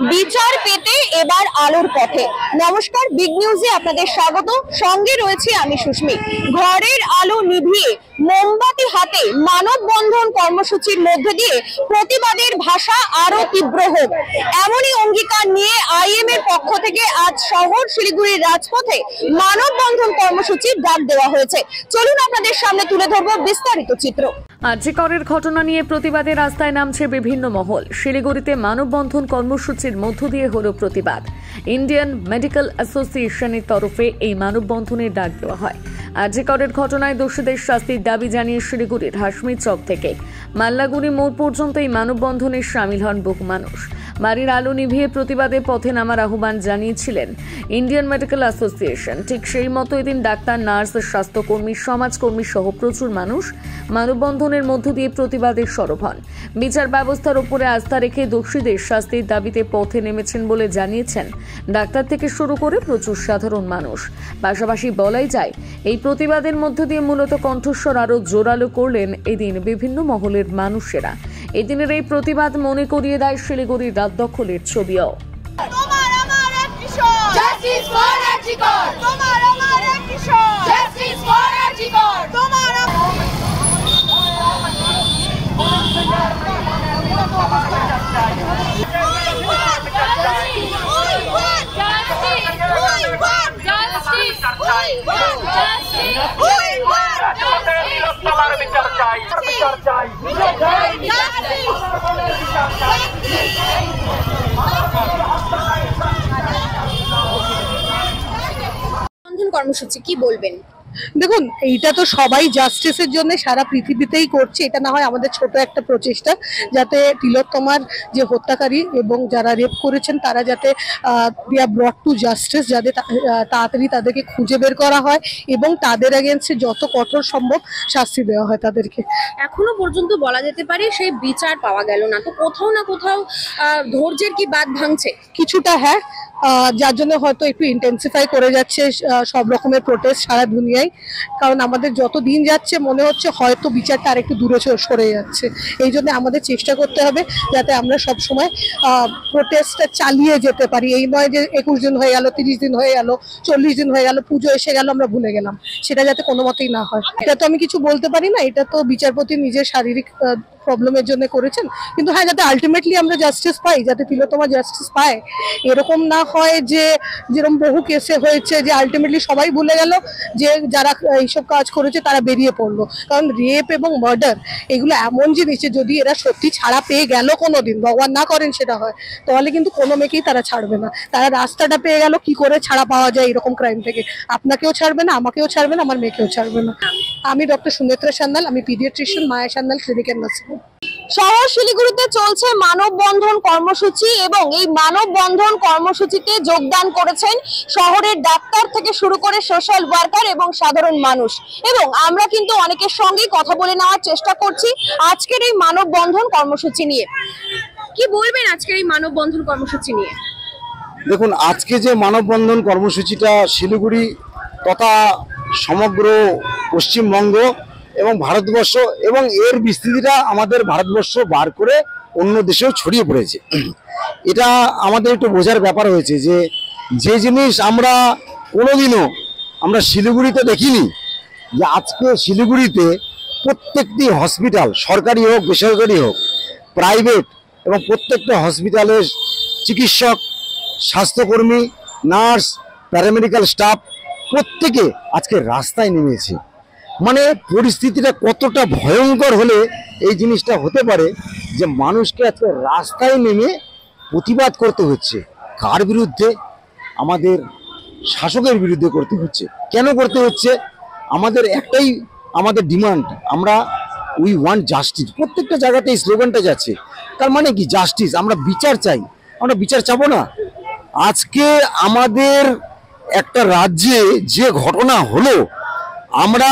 বিচার পেতে এবার আলোর পথে। নমস্কার, বিগ নিউজে আপনাদের স্বাগত। সঙ্গে রয়েছে আমি সুস্মি। ঘরের আলো নিভিয়ে মোমবাতি হাতে মানববন্ধন কর্মসূচির মধ্যে দিয়ে প্রতিবাদের ভাষা আরো তীব্র হোক, এমনই অঙ্গীকার নিয়ে আইএম এর পক্ষ থেকে আজ শহর শিলিগুড়ির রাজপথে মানববন্ধন কর্মসূচির ডাক দেওয়া হয়েছে। চলুন আপনাদের সামনে তুলে ধরবো বিস্তারিত চিত্র। আরজিকরের ঘটনা নিয়ে প্রতিবাদে রাস্তায় নামছে বিভিন্ন মহল। শিলিগুড়িতে মানববন্ধন কর্মসূচির মধ্য দিয়ে হলো প্রতিবাদ। ইন্ডিয়ান মেডিকেল অ্যাসোসিয়েশনের তরফে এই মানববন্ধনের ডাক দেওয়া হয়। আরজিকরের ঘটনায় দোষীদের শাস্তির দাবি জানিয়ে শিলিগুড়ির হাসমি চক থেকে মাল্লাগুড়ি মোড় পর্যন্ত এই মানববন্ধনে সামিল হন বহু মানুষ। বাড়ির আলো নিভিয়ে প্রতিবাদে পথে নামার আহ্বান জানিয়েছিলেন ইন্ডিয়ান মেডিকেল অ্যাসোসিয়েশন। ঠিক সেই মতো এদিন ডাক্তার, নার্স, স্বাস্থ্যকর্মী, সমাজকর্মী সহ প্রচুর মানুষ মানববন্ধনের মধ্য দিয়ে প্রতিবাদের সরব হন। বিচার ব্যবস্থার উপরে আস্থা রেখে দোষীদের শাস্তির দাবিতে পথে নেমেছেন বলে জানিয়েছেন ডাক্তার থেকে শুরু করে প্রচুর সাধারণ মানুষ। পাশাপাশি বলাই যায়, এই প্রতিবাদের মধ্য দিয়ে মূলত কণ্ঠস্বর আরো জোরালো করলেন এদিন বিভিন্ন মহলের মানুষেরা। এদিনের এই প্রতিবাদ মনে করিয়ে দেয় শিলিগুড়ির রাত দখলের ছবিও। কর্মসূচি কি বলবেন? দেখুন, এইটা তো সবাই জাস্টিসের জন্য সারা পৃথিবীতেই করছে। এটা না হয় আমাদের ছোট একটা প্রচেষ্টা, যাতে তিলোত্তমার যে হত্যাকারী এবং যারা রেপ করেছেন তারা যাতে ব্রট টু জাস্টিস, যাতে তাড়াতাড়ি তাদেরকে খুঁজে বের করা হয় এবং তাদের এগেইনস্টে যত কঠোর সম্ভব শাস্তি দেওয়া হয় তাদেরকে। এখনো পর্যন্ত বলা যেতে পারে সেই বিচার পাওয়া গেল না, তো কোথাও না কোথাও ধৈর্যের কি বাঁধ ভাঙছে কিছুটা। হ্যাঁ, যার জন্য হয়তো একটু ইন্টেন্সিফাই করে যাচ্ছে সব রকমের প্রোটেস্ট সারা দুনিয়ায়। কারণ আমাদের যত দিন যাচ্ছে মনে হচ্ছে হয়তো বিচারটা আর একটু দূরে সরে যাচ্ছে। এই জন্য আমাদের চেষ্টা করতে হবে যাতে আমরা সব সময় প্রোটেস্টটা চালিয়ে যেতে পারি। এই নয় যে 21 দিন হয়ে গেল, 30 দিন হয়ে গেল, 40 দিন হয়ে গেল, পুজো এসে গেল, আমরা ভুলে গেলাম। সেটা যাতে কোনো মতেই না হয়। এটা তো আমি কিছু বলতে পারি না, এটা তো বিচারপতি নিজের শারীরিক প্রবলেমের জন্য করেছেন। কিন্তু হ্যাঁ, যাতে আলটিমেটলি আমরা জাস্টিস পাই, যাতে তিলোত্তমা জাস্টিস পায়। এরকম না হয় যে যেরকম বহু কেসে হয়েছে যে আলটিমেটলি সবাই ভুলে গেল যে যারা এইসব কাজ করেছে তারা বেরিয়ে পড়লো। কারণ রেপ এবং মার্ডার এগুলো এমন জিনিস যে যদি এরা সত্যি ছাড়া পেয়ে গেল কোনোদিন, ভগবান না করেন সেটা হয়, তাহলে কিন্তু কোনো মেয়েকেই তারা ছাড়বে না। তারা রাস্তাটা পেয়ে গেল কি করে ছাড়া পাওয়া যায় এরকম ক্রাইম থেকে। আপনাকেও ছাড়বে না, আমাকেও ছাড়বে না, আমার মেয়েকেও ছাড়বে না। আমি ডক্টর সুনেত্রা সান্যাল, আমি পিডিয়াট্রিশিয়ান, মায়া সান্যাল ক্লিনিকের নার্সিং। শহর শিলিগুড়িতে চলছে মানববন্ধন কর্মসূচি এবং এই মানববন্ধন কর্মসূচিতে যোগদান করেছেন শহরের ডাক্তার থেকে শুরু করে সোশ্যাল ওয়ার্কার এবং সাধারণ মানুষ। এবং আমরা কিন্তু অনেকের সঙ্গেই কথা বলে নেওয়ার চেষ্টা করছি আজকের এই মানববন্ধন কর্মসূচি নিয়ে। কি বলবেন আজকের এই মানববন্ধন কর্মসূচি নিয়ে? দেখুন, আজকে যে মানববন্ধন কর্মসূচিটা শিলিগুড়ি তথা সমগ্র পশ্চিমবঙ্গ এবং ভারতবর্ষ এবং এর বিস্তৃতিটা আমাদের ভারতবর্ষ বার করে অন্য দেশেও ছড়িয়ে পড়েছে। এটা আমাদের একটু বোঝার ব্যাপার হয়েছে যে যে জিনিস আমরা কোনোদিনও আমরা শিলিগুড়িতে দেখিনি, যে আজকে শিলিগুড়িতে প্রত্যেকটি হসপিটাল, সরকারি হোক বেসরকারি হোক, প্রাইভেট, এবং প্রত্যেকটা হসপিটালের চিকিৎসক, স্বাস্থ্যকর্মী, নার্স, প্যারামেডিক্যাল স্টাফ প্রত্যেকে আজকে রাস্তায় নেমেছে। মানে পরিস্থিতিটা কতটা ভয়ঙ্কর হলে এই জিনিসটা হতে পারে যে মানুষকে আজকে রাস্তায় নেমে প্রতিবাদ করতে হচ্ছে। কার বিরুদ্ধে? আমাদের শাসকের বিরুদ্ধে করতে হচ্ছে। কেন করতে হচ্ছে? আমাদের একটাই আমাদের ডিমান্ড, আমরা উই ওয়ান্ট জাস্টিস। প্রত্যেকটা জায়গাতে এই স্লোগানটা যাচ্ছে। তার মানে কি? জাস্টিস। আমরা বিচার চাই। আমরা বিচার চাবো না? আজকে আমাদের একটা রাজ্যে যে ঘটনা হলো, আমরা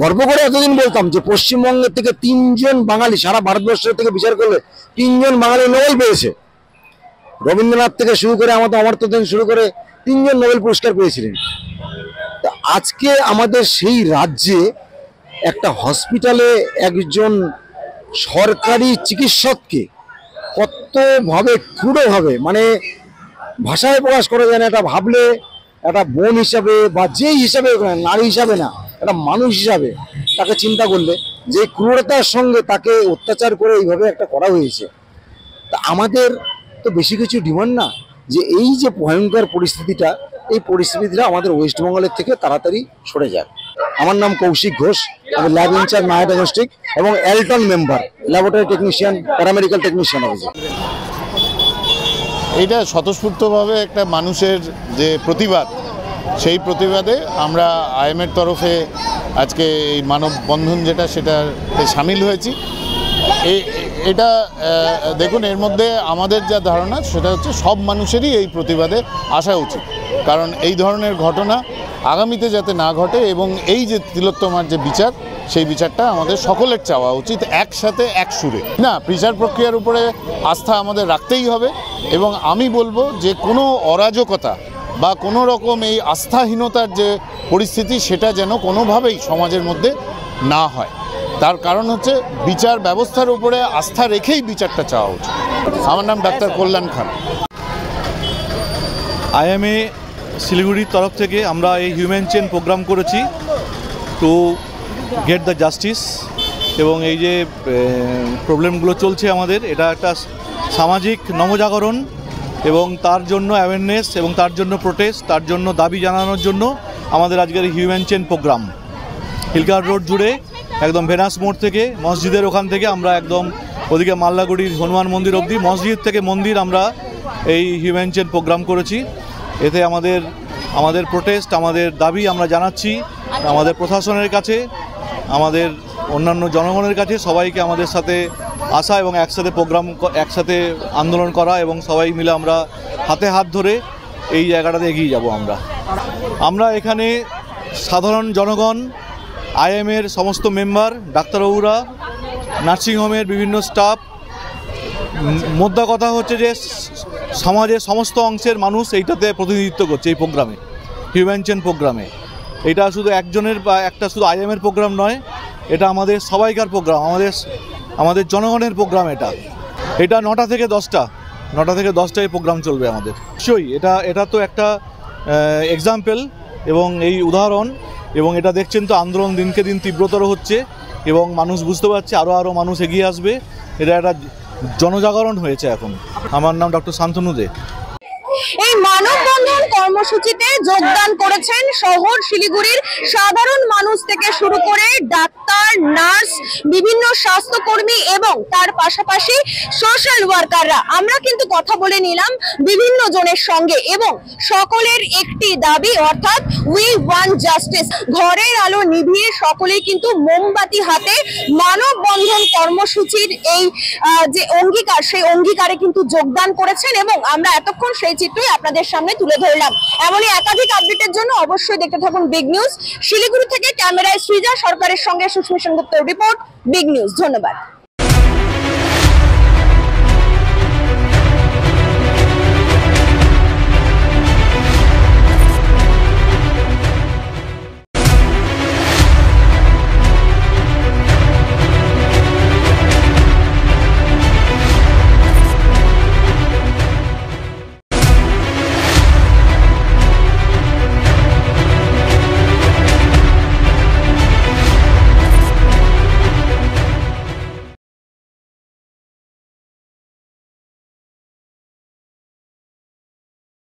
গর্ব করে এতদিন বলতাম যে পশ্চিমবঙ্গের থেকে 3 জন বাঙালি, সারা ভারতবর্ষের থেকে বিচার করলে 3 জন বাঙালি নোবেল পেয়েছে। রবীন্দ্রনাথ থেকে শুরু করে আমাদের অমর্ত্য সেন শুরু করে 3 জন নোবেল পুরস্কার পেয়েছিলেন। তো আজকে আমাদের সেই রাজ্যে একটা হসপিটালে একজন সরকারি চিকিৎসককে কতভাবে ক্রুড়ভাবে, মানে ভাষায় প্রকাশ করা যায় না। এটা ভাবলে একটা বোন হিসাবে বা যেই হিসাবে, নারী হিসাবে না, একটা মানুষ হিসাবে তাকে চিন্তা করলে যে ক্রূরতার সঙ্গে তাকে অত্যাচার করে এইভাবে একটা করা হয়েছে। তা আমাদের তো বেশি কিছু ডিমান্ড না, যে এই যে ভয়ঙ্কর পরিস্থিতিটা, এই পরিস্থিতিটা আমাদের ওয়েস্ট বেঙ্গলের থেকে তাড়াতাড়ি সরে যাক। আমার নাম কৌশিক ঘোষ, আমি ল্যাব ইনচার্জ মায়া ডায়াগনস্টিক এবং Elton member, laboratory technician, paramedical technician officer. এটা স্বতঃস্ফূর্তভাবে একটা মানুষের যে প্রতিবাদ, সেই প্রতিবাদে আমরা আইএমের তরফে আজকে এই মানববন্ধন যেটা সেটাতে সামিল হয়েছি। এটা দেখুন, এর মধ্যে আমাদের যা ধারণা সেটা হচ্ছে সব মানুষেরই এই প্রতিবাদে আসা উচিত, কারণ এই ধরনের ঘটনা আগামীতে যাতে না ঘটে এবং এই যে তিলোত্তমার যে বিচার, সেই বিচারটা আমাদের সকলের চাওয়া উচিত, একসাথে এক সুরে। না, বিচার প্রক্রিয়ার উপরে আস্থা আমাদের রাখতেই হবে এবং আমি বলবো যে কোনো অরাজকতা বা কোনো রকম এই আস্থাহীনতার যে পরিস্থিতি, সেটা যেন কোনোভাবেই সমাজের মধ্যে না হয়। তার কারণ হচ্ছে বিচার ব্যবস্থার উপরে আস্থা রেখেই বিচারটা চাওয়া উচিত। আমার নাম ডাক্তার কল্যাণ খান। আইএমএ শিলিগুড়ির তরফ থেকে আমরা এই হিউম্যান চেন প্রোগ্রাম করেছি টু গেট দ্য জাস্টিস। এবং এই যে প্রবলেমগুলো চলছে আমাদের, এটা একটা সামাজিক নবজাগরণ এবং তার জন্য অ্যাওয়ারনেস এবং তার জন্য প্রোটেস্ট, তার জন্য দাবি জানানোর জন্য আমাদের আজকের human chain program. Hill Cart road জুড়ে একদম ভেনাস মোড় থেকে মসজিদের ওখান থেকে আমরা একদম ওদিকে মাল্লাগুড়ির হনুমান মন্দির অবধি, মসজিদ থেকে মন্দির, আমরা এই হিউম্যান চেন প্রোগ্রাম করেছি। এতে আমাদের প্রোটেস্ট, আমাদের দাবি আমরা জানাচ্ছি আমাদের প্রশাসনের কাছে, আমাদের অন্যান্য জনগণের কাছে, সবাইকে আমাদের সাথে আসা এবং একসাথে আন্দোলন করা এবং সবাই মিলে আমরা হাতে হাত ধরে এই জায়গাটাতে এগিয়ে যাব। আমরা এখানে সাধারণ জনগণ, আইএমের সমস্ত মেম্বার, ডাক্তারবাবুরা, নার্সিংহোমের বিভিন্ন স্টাফ, মোদ্দা কথা হচ্ছে যে সমাজের সমস্ত অংশের মানুষ এইটাতে প্রতিনিধিত্ব করছে এই প্রোগ্রামে, হিউম্যান চেন প্রোগ্রামে। এটা শুধু একজনের বা একটা শুধু আইএমের প্রোগ্রাম নয়, এটা আমাদের সবাইকার প্রোগ্রাম, আমাদের জনগণের প্রোগ্রাম। এটা 9টা থেকে 10টায় প্রোগ্রাম চলবে আমাদের। নিশ্চয়ই এটা তো একটা এক্সাম্পল এবং এই উদাহরণ, এবং এটা দেখছেন তো আন্দোলন দিনকে দিন তীব্রতর হচ্ছে এবং মানুষ বুঝতে পারছে আরও মানুষ এগিয়ে আসবে। এটা একটা জনজাগরণ হয়েছে এখন। আমার নাম ডক্টর শান্তনু দে। এই মানববন্ধন কর্মসূচিতে যোগদান করেছেন শহর শিলিগুড়ির সাধারণ মানুষ থেকে শুরু করে ডাক্তার, নার্স, বিভিন্ন স্বাস্থ্যকর্মী এবং তার পাশাপাশি সোশ্যাল ওয়ার্কাররা। আমরা কিন্তু কথা বলে নিলাম বিভিন্ন জনের সঙ্গে এবং সকলের একটি দাবি, অর্থাৎ উই ওয়ান্ট জাস্টিস। ঘরের আলো নিভিয়ে সকলেই কিন্তু মোমবাতি হাতে মানববন্ধন কর্মসূচির এই যে অঙ্গীকার, সেই অঙ্গীকারে কিন্তু যোগদান করেছেন এবং আমরা এতক্ষণ সেই চিত্রই আপনাদের সামনে তুলে ধরলাম। এমনই একাধিক আপডেটের জন্য অবশ্যই দেখতে থাকুন বিগ নিউজ। শিলিগুড়ি থেকে ক্যামেরায় সৃজা সরকারের সঙ্গে সুস্মিতা সেনগুপ্তের রিপোর্ট, বিগ নিউজ। ধন্যবাদ।